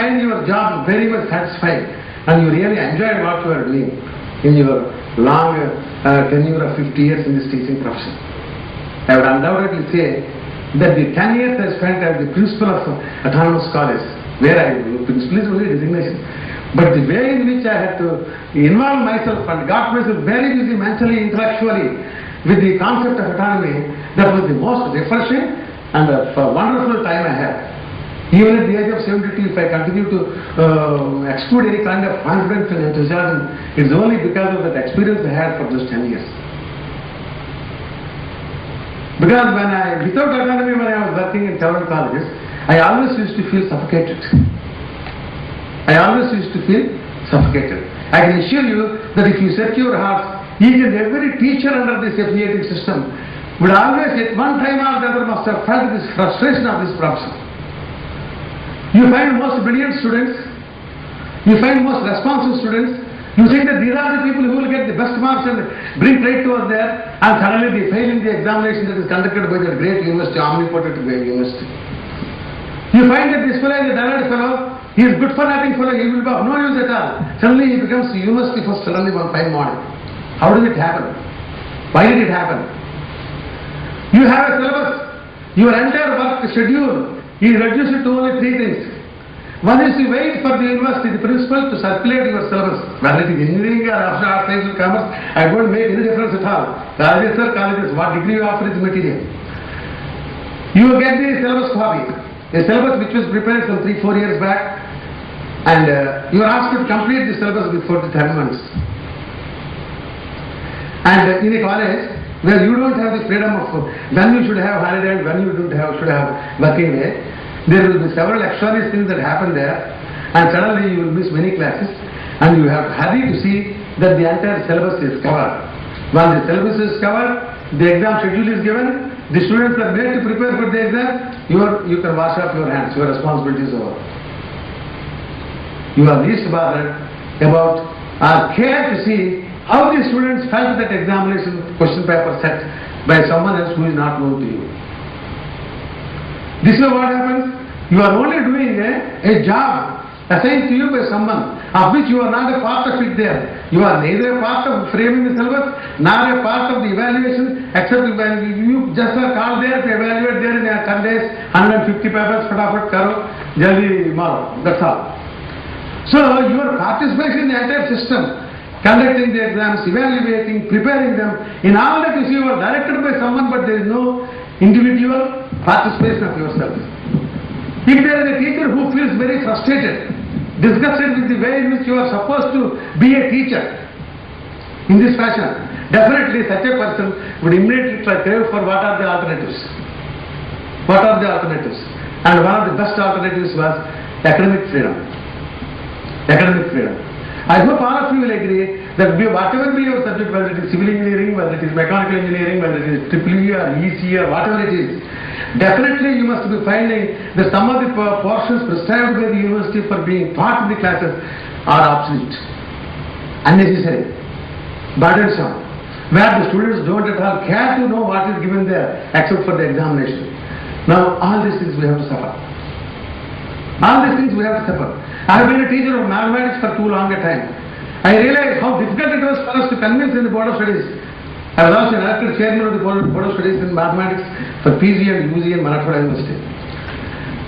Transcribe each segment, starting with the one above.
find your job very much satisfying and you really enjoy what you are doing in your long tenure of 50 years in this teaching profession. I would undoubtedly say that the 10 years I spent as the principal of autonomous college, where principal is only designation, but the way in which I had to involve myself and got myself very busy mentally, intellectually with the concept of autonomy, that was the most refreshing and wonderful time I had. Even at the age of 72, if I continue to exude any kind of confidence and enthusiasm, it's only because of that experience I had for those 10 years. Because without autonomy, when I was working in several colleges, I always used to feel suffocated. I can assure you that if you search your heart, each and every teacher under this affiliating system would always at one time or the other must have felt this frustration of this profession. You find most brilliant students, you find most responsive students, you think that these are the people who will get the best marks and bring pride towards there, and suddenly they fail in the examination that is conducted by the great university, omnipotent university. You find that this fellow is a dullard fellow, he is good for nothing fellow, he will be of no use at all. Suddenly he becomes university first suddenly one fine morning. How did it happen? Why did it happen? You have a syllabus, your entire work schedule is reduced to only 3 things. One is to wait for the university, the principal to circulate your syllabus. Whether it is engineering or art, science or commerce, I don't make any difference at all. Colleges are colleges, what degree you offer is material. You get the syllabus copy, a syllabus which was prepared some 3-4 years back, and you are asked to complete the syllabus before the 10 months. And in a college where you don't have the freedom of when you should have holiday and when you should have working day, there will be several extraneous things that happen there, and suddenly you will miss many classes, and you have to hurry to see that the entire syllabus is covered. When the syllabus is covered, the exam schedule is given, the students are made to prepare for the exam, you can wash off your hands, your responsibility is over. You are least bothered about or care to see how the students felt that examination question paper set by someone else who is not known to you. This is what happens. You are only doing a job assigned to you by someone of which you are not a part of it there. You are neither a part of framing the syllabus nor a part of the evaluation, except you just are called there to evaluate there in 10 days, 150 papers, fatafat karo, jaldi maro. That's all. So your participation in the entire system, conducting the exams, evaluating, preparing them, in all that you see you are directed by someone, but there is no individual participation of yourself. If there is a teacher who feels very frustrated, disgusted with the way in which you are supposed to be a teacher in this fashion, definitely such a person would immediately crave for what are the alternatives. What are the alternatives? And one of the best alternatives was academic freedom. Academic freedom. I hope all of you will agree that whatever be your subject, whether it is civil engineering, whether it is mechanical engineering, whether it is EEE or EC or whatever it is, definitely you must be finding that some of the portions prescribed by the university for being taught in the classes are obsolete, unnecessary, burdensome, where the students don't at all care to know what is given there except for the examination. Now all these things we have to suffer. All these things we have to suffer. I have been a teacher of mathematics for too long a time. I realized how difficult it was for us to convince in the Board of Studies. I was also elected chairman of the Board of Studies in mathematics for PG and UG in Marathwada University.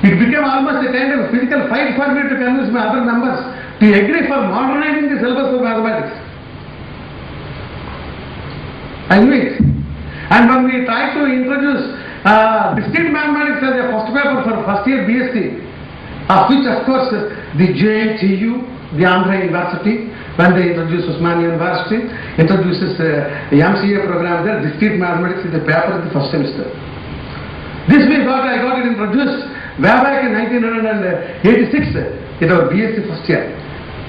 It became almost a kind of a physical fight for me to convince my other members to agree for modernizing the syllabus of mathematics. I knew it. And when we tried to introduce discrete mathematics as a first paper for first year BSc, of which of course the JNTU, the Andhra University, when they introduced Osmania University, introduces the MCA program there, discrete mathematics is the paper in the first semester. This I got it introduced way back in 1986 in our BSc first year.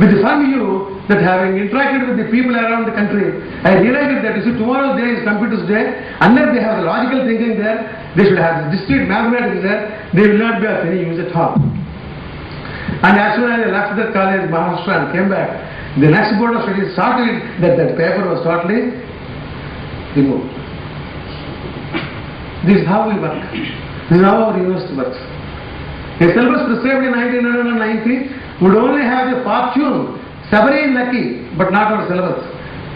With the firm view that having interacted with the people around the country, I realized that tomorrow's day is computer's day, unless they have the logical thinking there, they should have the discrete mathematics there, they will not be of any use at all. And as soon as I left that college, Maharashtra, and came back, the next Board of Studies saw to it that that paper was totally removed. This is how we work. This is how our university works. A syllabus prescribed in 1990 would only have the fortune. Sabari is lucky, but not our syllabus.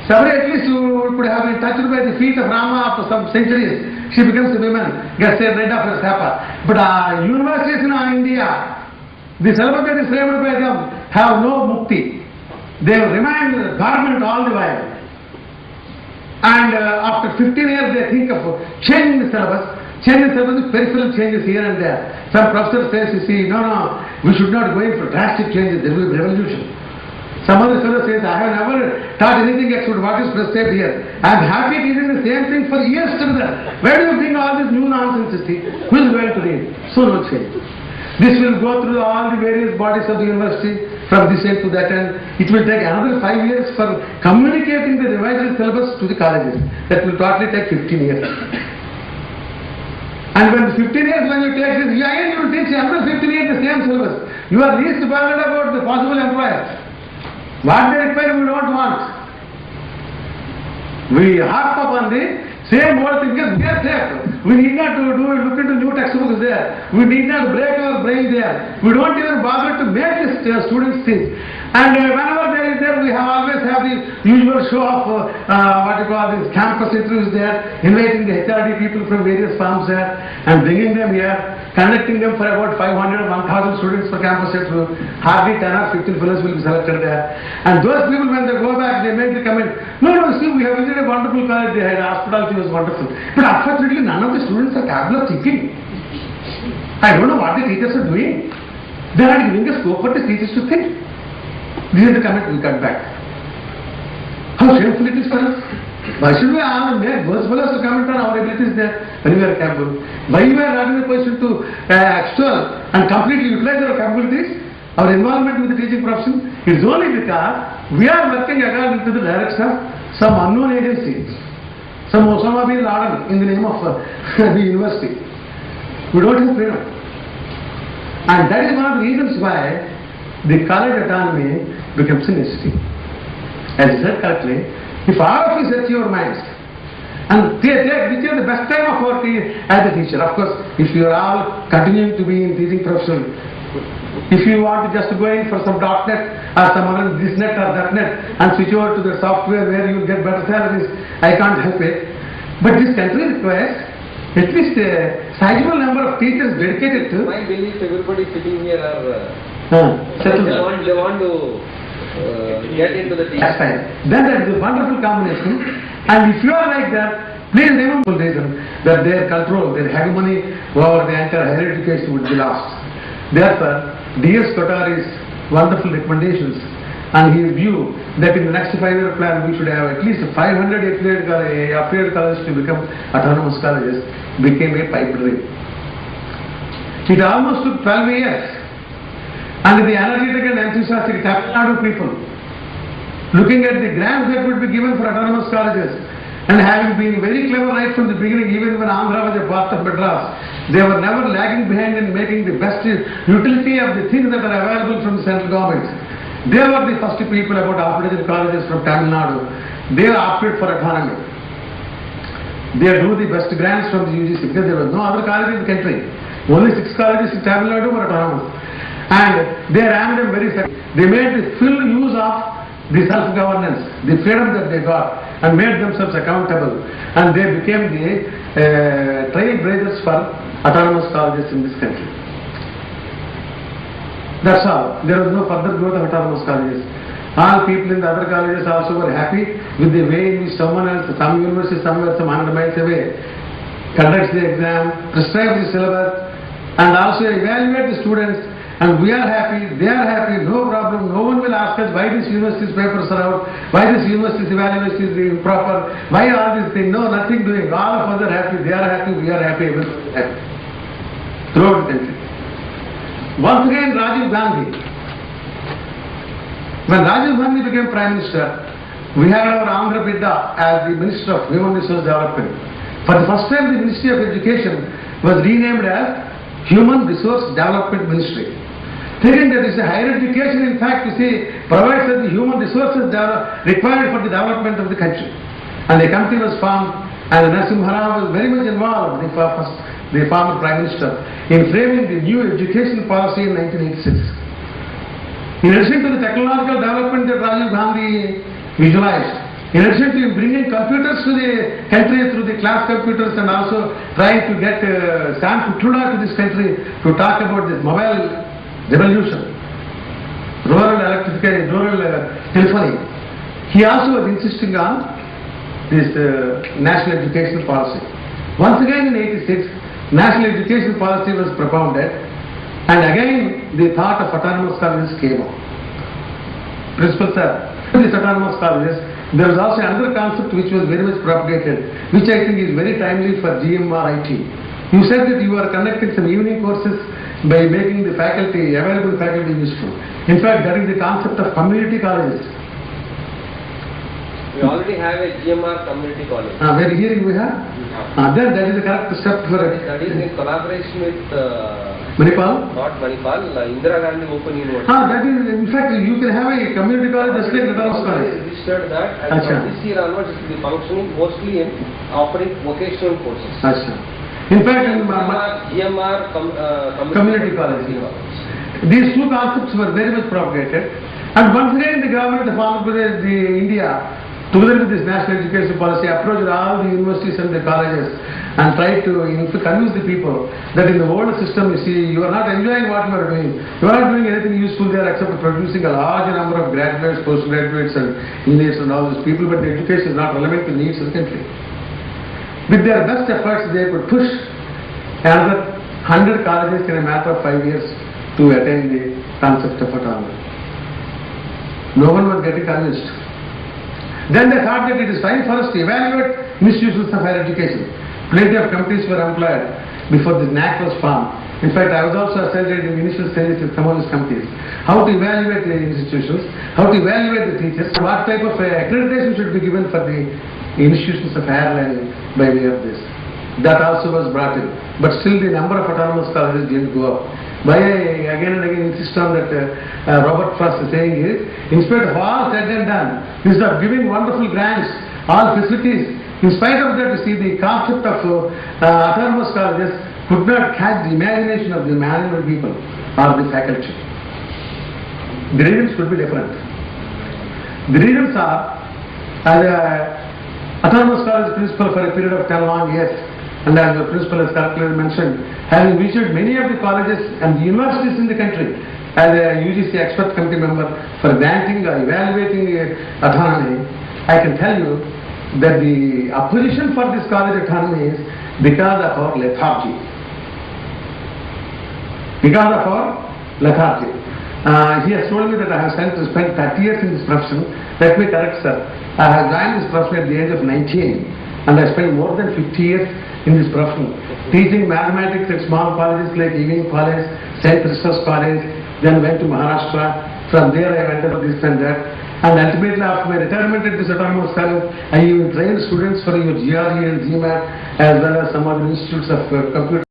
Sabari at least could have been touched by the feet of Rama after some centuries. She becomes a woman, gets rid of her sapa. But universities in India, the syllabus that is framed by them have no mukti. They remain dormant all the while. And after 15 years they think of changing the syllabus. Changing the syllabus with peripheral changes here and there. Some professor says, you see, no, we should not go in for drastic changes, there will be revolution. Some other fellow says, I have never taught anything except what is prescribed here. I am happy teaching the same thing for years to that. Where do you bring all this new nonsense? Who is going to read? So no change. This will go through all the various bodies of the university, from this end to that end. It will take another 5 years for communicating the revised syllabus to the colleges. That will totally take 15 years. And when 15 years when you take this, again you will teach another 15 years the same syllabus. You are least bothered about the possible employers. What they require we don't want. We harp upon the same old thing, because we are safe. We need not to look into new textbooks there. We need not break our brain there. We don't even bother to make the students think. And whenever there is there, we always have the usual show of what you call this campus interviews there, inviting the HRD people from various firms there and bringing them here, conducting them for about 500 or 1000 students for campus interview. Hardly 10 or 15 fellows will be selected there. And those people, when they go back, they make the comment, no, see, we have visited a wonderful college, they had hospitality, was wonderful. But unfortunately, none of the students are capable of thinking. I don't know what the teachers are doing. They are not giving a scope for the teachers to think. This is the comment we cut back. How shameful it is for us. Why should we make those fellows to comment on our abilities there when we are capable? Why we are not in a position to extol and completely utilize our capabilities, our involvement with the teaching profession? It is only because we are working according to the direction of some unknown agency, some Osama bin Laden in the name of the university. We don't have freedom. And that is one of the reasons why the college autonomy becomes a necessity. As I said correctly, if all of you set your minds and take which is the best time of work as a teacher. Of course, if you are all continuing to be in teaching profession, if you want to just go in for some .NET or some other this net or that net and switch over to the software where you will get better salaries, I can't help it. But this country requires at least a sizable number of teachers dedicated to. My belief, everybody sitting here are they want to get into the teaching. That's fine. Then that is a wonderful combination. And if you are like that, please remember the reason that their control, their hegemony over the entire higher education would be lost. Therefore, D.S. Kothari's wonderful recommendations and his view that in the next 5-year plan we should have at least 500 affiliated colleges to become autonomous colleges became a pipe dream. It almost took 12 years. And the energetic and enthusiastic Tamil Nadu people, looking at the grants that would be given for autonomous colleges, and having been very clever right from the beginning, even when Andhra was a part of Madras, they were never lagging behind in making the best utility of the things that are available from the central government. They were the first people about half-dozen colleges from Tamil Nadu. They opted for autonomy. They drew the best grants from the UGC because there was no other college in the country. Only 6 colleges in Tamil Nadu were autonomous. And they ran them very second. They made the full use of the self-governance, the freedom that they got, and made themselves accountable. And they became the trailblazers for autonomous colleges in this country. That's all. There was no further growth of autonomous colleges. All people in the other colleges also were happy with the way in which someone else, some university somewhere, some 100 miles away, conducts the exam, prescribes the syllabus, and also evaluate the students. And we are happy, they are happy, no problem. No one will ask us why this university's papers are out, why this university's evaluation is improper, why all these things. No, nothing doing. All of us are happy, they are happy, we are happy, everyone is happy. Throughout the country. Once again, Rajiv Gandhi. When Rajiv Gandhi became Prime Minister, we had our Andhra Bidda as the Minister of Human Resource Development. For the first time, the Ministry of Education was renamed as Human Resource Development Ministry. Thinking that it's a higher education, in fact, you see, provides us the human resources required for the development of the country. And the committee was formed, and Narasimha Rao was very much involved, the former Prime Minister, in framing the new education policy in 1986. In addition to the technological development that Rajiv Gandhi visualized, in addition to bringing computers to the country through the class computers and also trying to get Sam Trudeau to this country to talk about this mobile revolution, rural electrification, rural telephony, he also was insisting on this national education policy. Once again in 86, national education policy was propounded, and again the thought of autonomous colleges came up. Principal sir, these autonomous colleges, there was also another concept which was very much propagated, which I think is very timely for GMR IT. You said that you are conducting some evening courses by making the faculty, available faculty useful. In fact, that is the concept of community colleges. We already have a GMR community college. Where here we have? Then that is the correct step for it. That is in collaboration with Manipal? not Manipal, Indira Gandhi Open University. That is, in fact, you can have a community college just like autonomous college. Registered that, and from this year onwards it will be functioning mostly in offering vocational courses. Achha. In fact, in GMR community college. These two concepts were very much propagated, and once again the government of Andhra Pradesh, India, together with this national education policy, approached all the universities and the colleges and tried to convince the people that in the old system, you see, you are not enjoying what you are doing. You are not doing anything useful there except producing a large number of graduates, postgraduates and engineers and all those people, but the education is not relevant to the needs of the country. With their best efforts, they could push another 100 colleges in a matter of 5 years to attain the concept of autonomy. No one was getting convinced. Then they thought that it is time for us to evaluate institutions of higher education. Plenty of committees were employed before the NAC was formed. In fact, I was also associated in initial stages with some of these committees. How to evaluate the institutions, how to evaluate the teachers, what type of accreditation should be given for the institutions of higher learning by way of this. That also was brought in. But still the number of autonomous colleges didn't go up. Why I again and again insist on that Robert Frost is saying is, in spite of all said and done, instead of giving wonderful grants, all facilities, in spite of that, you see the concept of autonomous colleges could not catch the imagination of the management people or the faculty. The reasons could be different. The reasons are, as autonomous college principal for a period of 10 long years, and as the principal has correctly mentioned, having visited many of the colleges and the universities in the country as a UGC expert committee member for granting or evaluating autonomy, I can tell you that the opposition for this college autonomy is because of our lethargy. Because of our lethargy. He has told me that I have spent 30 years in this profession. Let me correct, sir. I have joined this profession at the age of 19, and I spent more than 50 years in this profession, teaching mathematics at small colleges like Evening College, St. Christopher's College, then went to Maharashtra. From there I went to this and that. And ultimately after my retirement at this autonomous college, I even trained students for your GRE and GMAT as well as some other institutes of computer.